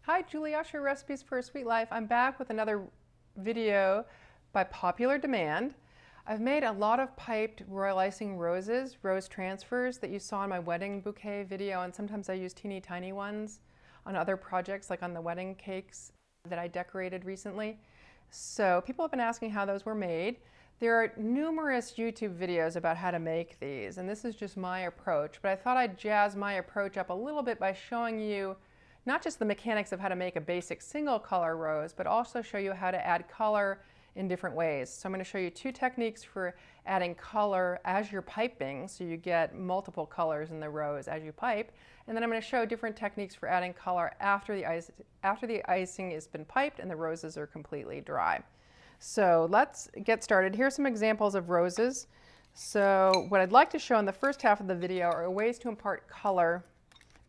Hi, Julie Usher, Recipes for a Sweet Life. I'm back with another video by popular demand. I've made a lot of piped royal icing roses, rose transfers that you saw in my wedding bouquet video, and sometimes I use teeny tiny ones on other projects like on the wedding cakes that I decorated recently. So people have been asking how those were made. There are numerous YouTube videos about how to make these, and this is just my approach, but I thought I'd jazz my approach up a little bit by showing you not just the mechanics of how to make a basic single color rose, but also show you how to add color in different ways. So I'm going to show you two techniques for adding color as you're piping, so you get multiple colors in the rose as you pipe. And then I'm going to show different techniques for adding color after the icing has been piped and the roses are completely dry. So let's get started. Here's some examples of roses. So what I'd like to show in the first half of the video are ways to impart color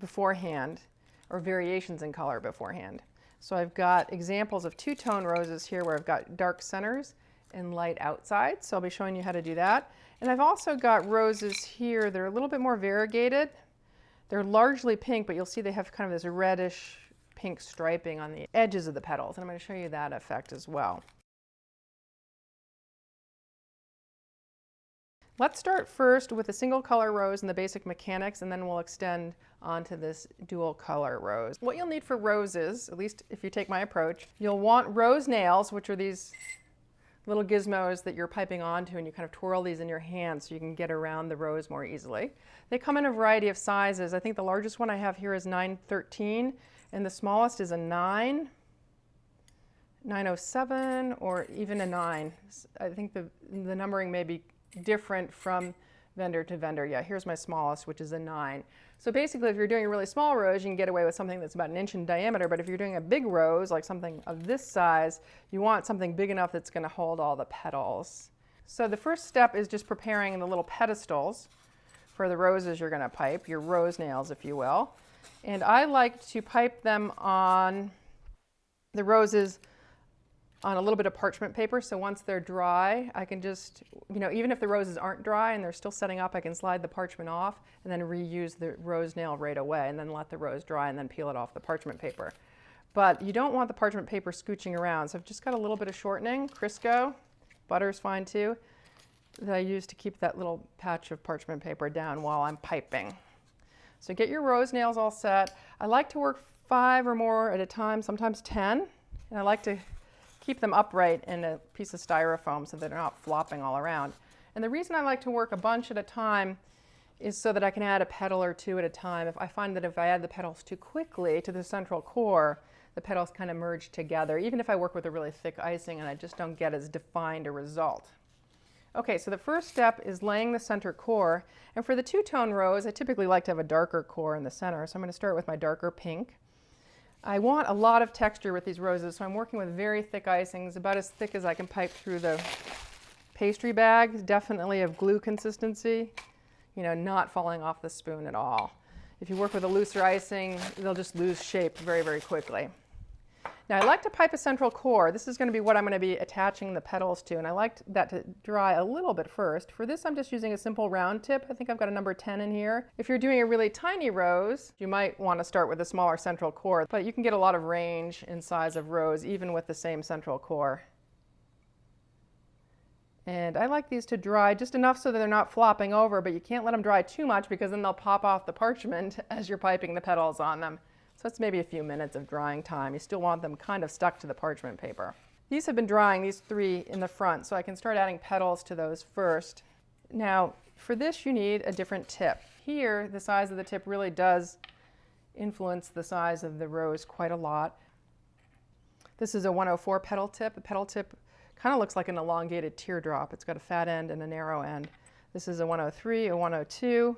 beforehand, or variations in color beforehand. So I've got examples of two-tone roses here where I've got dark centers and light outsides. So I'll be showing you how to do that. And I've also got roses here that are a little bit more variegated. They're largely pink, but you'll see they have kind of this reddish pink striping on the edges of the petals. And I'm going to show you that effect as well. Let's start first with a single color rose and the basic mechanics, and then we'll extend onto this dual color rose. What you'll need for roses, at least if you take my approach, you'll want rose nails, which are these little gizmos that you're piping onto, and you kind of twirl these in your hand so you can get around the rose more easily. They come in a variety of sizes. I think the largest one I have here is 913, and the smallest is a 9, 907, or even a 9. I think the numbering may be different from vendor to vendor. Yeah, here's my smallest, which is a 9. So basically, if you're doing a really small rose, you can get away with something that's about 1 inch in diameter, but if you're doing a big rose, like something of this size, you want something big enough that's going to hold all the petals. So the first step is just preparing the little pedestals for the roses you're going to pipe, your rose nails, if you will. And I like to pipe them on the roses on a little bit of parchment paper, so once they're dry, I can just, even if the roses aren't dry and they're still setting up, I can slide the parchment off and then reuse the rose nail right away, and then let the rose dry and then peel it off the parchment paper. But you don't want the parchment paper scooching around, so I've just got a little bit of shortening, Crisco, butter's fine too, that I use to keep that little patch of parchment paper down while I'm piping. So get your rose nails all set. I like to work 5 or more at a time, sometimes 10, and I like to keep them upright in a piece of styrofoam so they're not flopping all around. And the reason I like to work a bunch at a time is so that I can add a petal or two at a time. If I find that if I add the petals too quickly to the central core, the petals kind of merge together, even if I work with a really thick icing and I just don't get as defined a result. Okay, so the first step is laying the center core. And for the two-tone rose, I typically like to have a darker core in the center. So I'm going to start with my darker pink. I want a lot of texture with these roses, so I'm working with very thick icings, about as thick as I can pipe through the pastry bag, definitely of glue consistency, not falling off the spoon at all. If you work with a looser icing, they'll just lose shape very, very quickly. Now I like to pipe a central core. This is going to be what I'm going to be attaching the petals to, and I like that to dry a little bit first. For this, I'm just using a simple round tip. I think I've got a number 10 in here. If you're doing a really tiny rose, you might want to start with a smaller central core, but you can get a lot of range in size of rose even with the same central core. And I like these to dry just enough so that they're not flopping over, but you can't let them dry too much because then they'll pop off the parchment as you're piping the petals on them. So it's maybe a few minutes of drying time. You still want them kind of stuck to the parchment paper. These have been drying, these 3 in the front, so I can start adding petals to those first. Now, for this you need a different tip. Here, the size of the tip really does influence the size of the rose quite a lot. This is a 104 petal tip. The petal tip kind of looks like an elongated teardrop. It's got a fat end and a narrow end. This is a 103, a 102,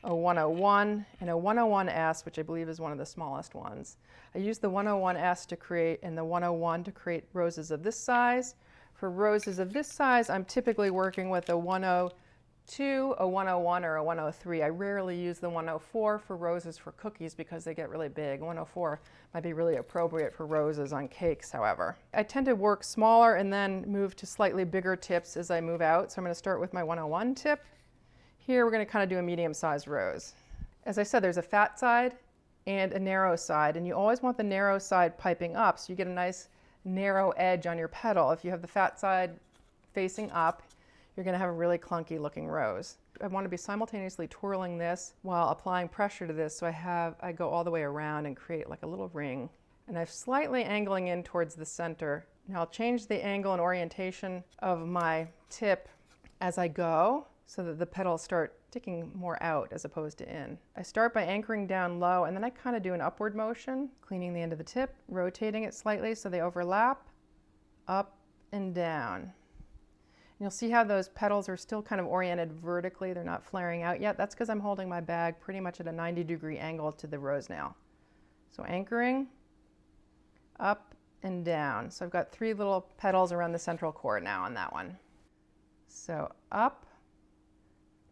a 101, and a 101S, which I believe is one of the smallest ones. I use the 101S to create, and the 101 to create roses of this size. For roses of this size, I'm typically working with a 102, a 101, or a 103. I rarely use the 104 for roses for cookies because they get really big. 104 might be really appropriate for roses on cakes, however. I tend to work smaller and then move to slightly bigger tips as I move out. So I'm going to start with my 101 tip. Here we're going to kind of do a medium-sized rose. As I said, there's a fat side and a narrow side. And you always want the narrow side piping up so you get a nice narrow edge on your petal. If you have the fat side facing up, you're going to have a really clunky looking rose. I want to be simultaneously twirling this while applying pressure to this, so I go all the way around and create like a little ring. And I'm slightly angling in towards the center. Now I'll change the angle and orientation of my tip as I go so that the petals start sticking more out as opposed to in. I start by anchoring down low, and then I kind of do an upward motion, cleaning the end of the tip, rotating it slightly so they overlap, up and down. And you'll see how those petals are still kind of oriented vertically. They're not flaring out yet. That's because I'm holding my bag pretty much at a 90-degree angle to the rose nail. So anchoring, up and down. So I've got 3 little petals around the central core now on that one. So up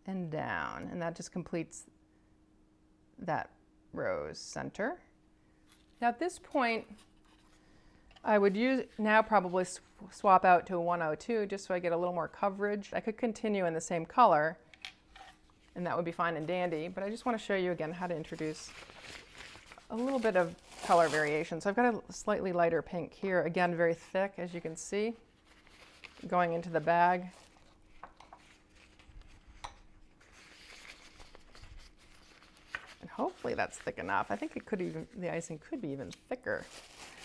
and down, and that just completes that rose center. Now at this point, I would probably swap out to a 102 just so I get a little more coverage. I could continue in the same color, and that would be fine and dandy, but I just want to show you again how to introduce a little bit of color variation. So I've got a slightly lighter pink here, again very thick as you can see, going into the bag. And hopefully that's thick enough. I think the icing could be even thicker.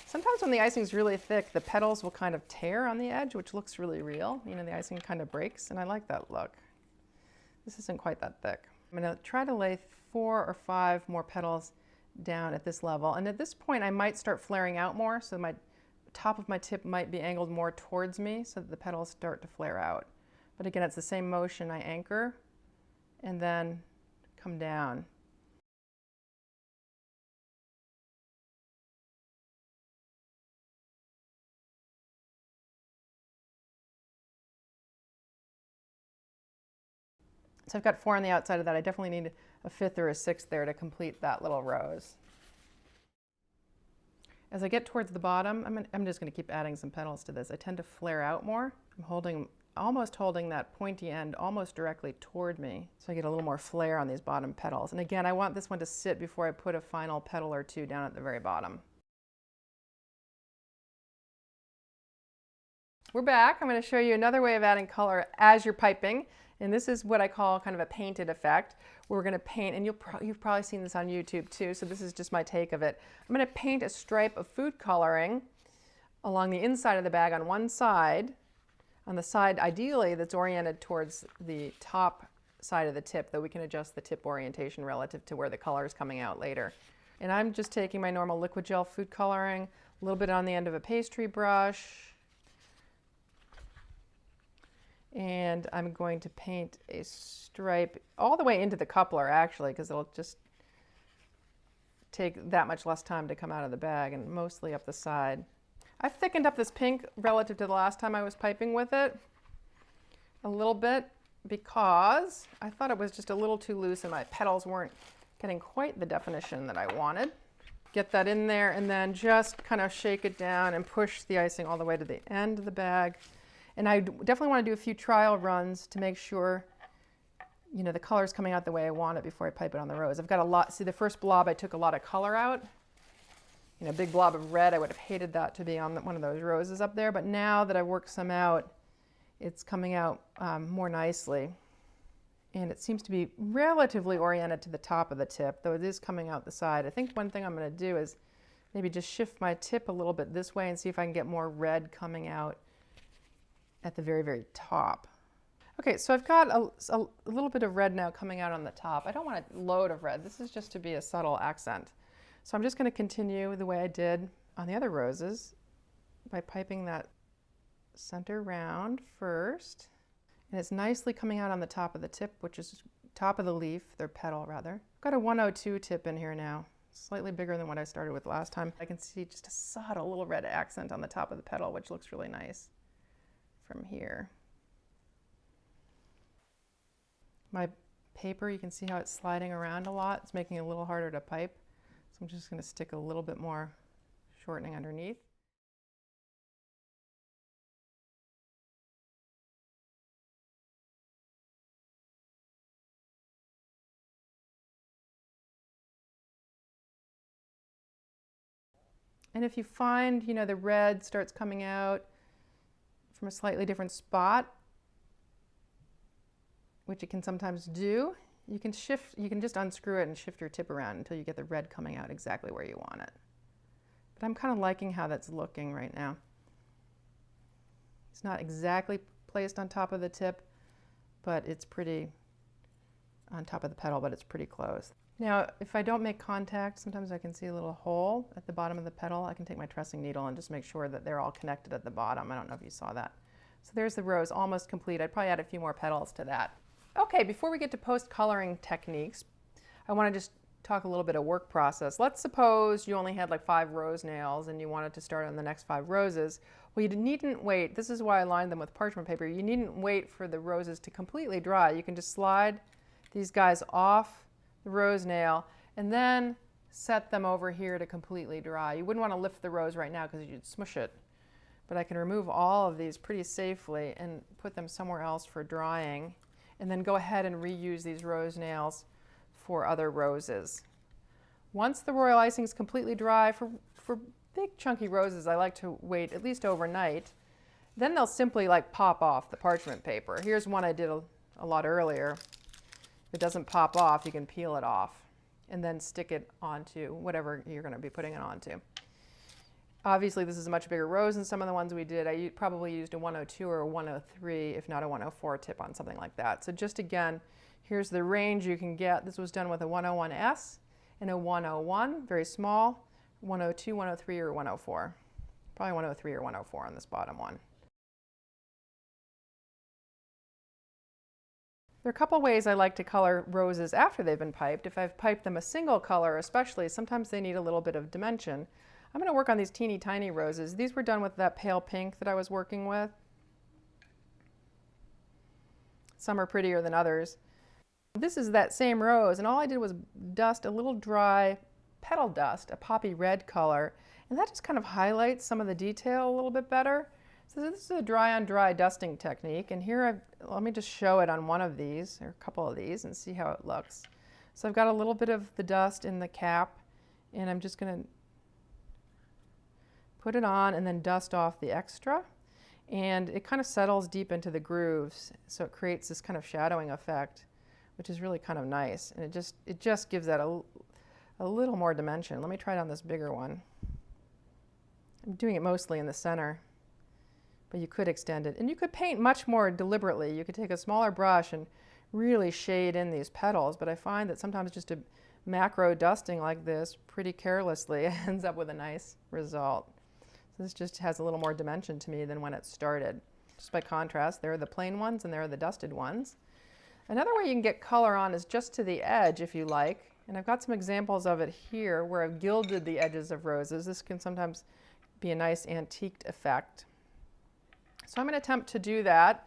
Sometimes when the icing is really thick, the petals will kind of tear on the edge, which looks really real. You know, the icing kind of breaks, and I like that look. This isn't quite that thick. I'm going to try to lay 4 or 5 more petals down at this level. And at this point, I might start flaring out more, so my top of my tip might be angled more towards me so that the petals start to flare out. But again, it's the same motion. I anchor and then come down. So I've got 4 on the outside of that. I definitely need a 5th or a 6th there to complete that little rose. As I get towards the bottom, I'm just going to keep adding some petals to this. I tend to flare out more. I'm almost holding that pointy end almost directly toward me, so I get a little more flare on these bottom petals. And again, I want this one to sit before I put a final petal or 2 down at the very bottom. We're back. I'm going to show you another way of adding color as you're piping. And this is what I call kind of a painted effect. We're going to paint, and you've probably seen this on YouTube too, so this is just my take of it. I'm going to paint a stripe of food coloring along the inside of the bag on one side, on the side ideally that's oriented towards the top side of the tip, though we can adjust the tip orientation relative to where the color is coming out later. And I'm just taking my normal liquid gel food coloring, a little bit on the end of a pastry brush, and I'm going to paint a stripe all the way into the coupler actually, because it'll just take that much less time to come out of the bag, and mostly up the side. I've thickened up this pink relative to the last time I was piping with it a little bit because I thought it was just a little too loose and my petals weren't getting quite the definition that I wanted. Get that in there and then just kind of shake it down and push the icing all the way to the end of the bag. And I definitely want to do a few trial runs to make sure, you know, the color's coming out the way I want it before I pipe it on the rose. I've got a lot, see the first blob I took a lot of color out. You know, a big blob of red, I would have hated that to be on one of those roses up there, but now that I've worked some out, it's coming out more nicely. And it seems to be relatively oriented to the top of the tip, though it is coming out the side. I think one thing I'm going to do is maybe just shift my tip a little bit this way and see if I can get more red coming out at the very, very top. Okay, so I've got a little bit of red now coming out on the top. I don't want a load of red. This is just to be a subtle accent. So I'm just going to continue the way I did on the other roses by piping that center round first. And it's nicely coming out on the top of the tip, which is top of the leaf, their petal rather. I've got a 102 tip in here now, slightly bigger than what I started with last time. I can see just a subtle little red accent on the top of the petal, which looks really nice from here. My paper, you can see how it's sliding around a lot. It's making it a little harder to pipe. So I'm just going to stick a little bit more shortening underneath. And if you find, the red starts coming out from a slightly different spot, which it can sometimes do, you can just unscrew it and shift your tip around until you get the red coming out exactly where you want it. But I'm kind of liking how that's looking right now. It's not exactly placed on top of the tip, but it's pretty on top of the petal, but it's pretty close. Now, if I don't make contact, sometimes I can see a little hole at the bottom of the petal. I can take my tressing needle and just make sure that they're all connected at the bottom. I don't know if you saw that. So there's the rose almost complete. I'd probably add a few more petals to that. Okay, before we get to post-coloring techniques, I want to just talk a little bit of work process. Let's suppose you only had like 5 rose nails and you wanted to start on the next 5 roses. Well, you needn't wait. This is why I lined them with parchment paper. You needn't wait for the roses to completely dry. You can just slide these guys off the rose nail and then set them over here to completely dry. You wouldn't want to lift the rose right now because you'd smush it. But I can remove all of these pretty safely and put them somewhere else for drying, and then go ahead and reuse these rose nails for other roses. Once the royal icing is completely dry, for big chunky roses, I like to wait at least overnight. Then they'll simply like pop off the parchment paper. Here's one I did a lot earlier. If it doesn't pop off, you can peel it off and then stick it onto whatever you're going to be putting it onto. Obviously, this is a much bigger rose than some of the ones we did. I probably used a 102 or a 103, if not a 104 tip on something like that. So just again, here's the range you can get. This was done with a 101S and a 101, very small, 102, 103, or 104. Probably 103 or 104 on this bottom one. There are a couple ways I like to color roses after they've been piped. If I've piped them a single color especially, sometimes they need a little bit of dimension. I'm going to work on these teeny tiny roses. These were done with that pale pink that I was working with. Some are prettier than others. This is that same rose, and all I did was dust a little dry petal dust, a poppy red color, and that just kind of highlights some of the detail a little bit better. So this is a dry on dry dusting technique, and here let me just show it on one of these, or a couple of these, and see how it looks. So I've got a little bit of the dust in the cap, and I'm just going to put it on and then dust off the extra, and it kind of settles deep into the grooves, so it creates this kind of shadowing effect, which is really kind of nice, and it just gives that a little more dimension. Let me try it on this bigger one. I'm doing it mostly in the center, but you could extend it, and you could paint much more deliberately. You could take a smaller brush and really shade in these petals, but I find that sometimes just a macro dusting like this pretty carelessly ends up with a nice result. This just has a little more dimension to me than when it started. Just by contrast, there are the plain ones and there are the dusted ones. Another way you can get color on is just to the edge if you like. And I've got some examples of it here where I've gilded the edges of roses. This can sometimes be a nice antiqued effect. So I'm going to attempt to do that.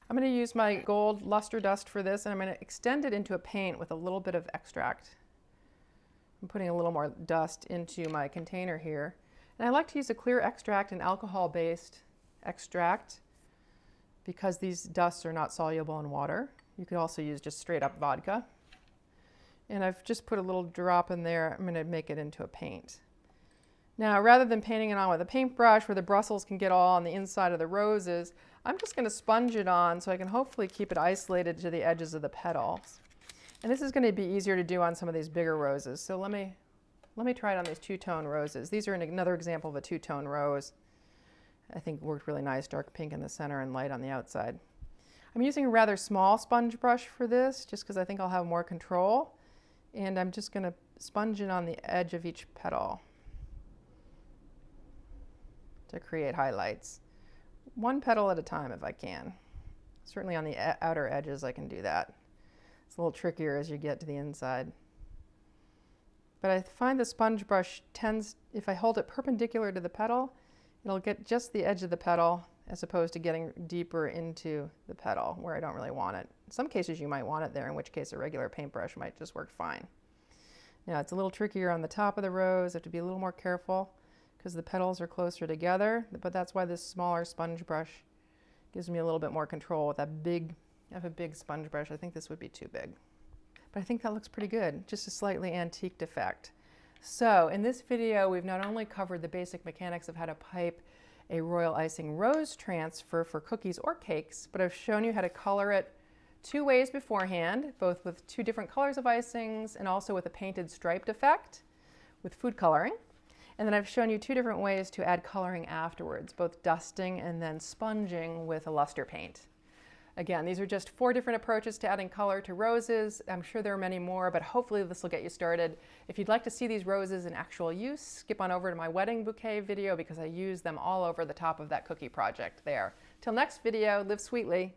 I'm going to use my gold luster dust for this, and I'm going to extend it into a paint with a little bit of extract. I'm putting a little more dust into my container here. And I like to use a clear extract, an alcohol-based extract, because these dusts are not soluble in water. You could also use just straight up vodka. And I've just put a little drop in there. I'm going to make it into a paint. Now, rather than painting it on with a paintbrush where the bristles can get all on the inside of the roses, I'm just going to sponge it on so I can hopefully keep it isolated to the edges of the petals. And this is going to be easier to do on some of these bigger roses. So let me try it on these two-tone roses. These are another example of a two-tone rose. I think worked really nice, dark pink in the center and light on the outside. I'm using a rather small sponge brush for this, just because I think I'll have more control. And I'm just going to sponge it on the edge of each petal to create highlights. One petal at a time if I can. Certainly on the outer edges I can do that. It's a little trickier as you get to the inside. But I find the sponge brush tends, if I hold it perpendicular to the petal, it'll get just the edge of the petal as opposed to getting deeper into the petal where I don't really want it. In some cases you might want it there, in which case a regular paintbrush might just work fine. Now it's a little trickier on the top of the rose. I have to be a little more careful because the petals are closer together, but that's why this smaller sponge brush gives me a little bit more control. With that big, I have a big sponge brush. I think this would be too big. But I think that looks pretty good, just a slightly antiqued effect. So in this video, we've not only covered the basic mechanics of how to pipe a royal icing rose transfer for cookies or cakes, but I've shown you how to color it two ways beforehand, both with two different colors of icings and also with a painted striped effect with food coloring. And then I've shown you two different ways to add coloring afterwards, both dusting and then sponging with a luster paint. Again, these are just 4 different approaches to adding color to roses. I'm sure there are many more, but hopefully this will get you started. If you'd like to see these roses in actual use, skip on over to my wedding bouquet video because I use them all over the top of that cookie project there. Till next video, live sweetly.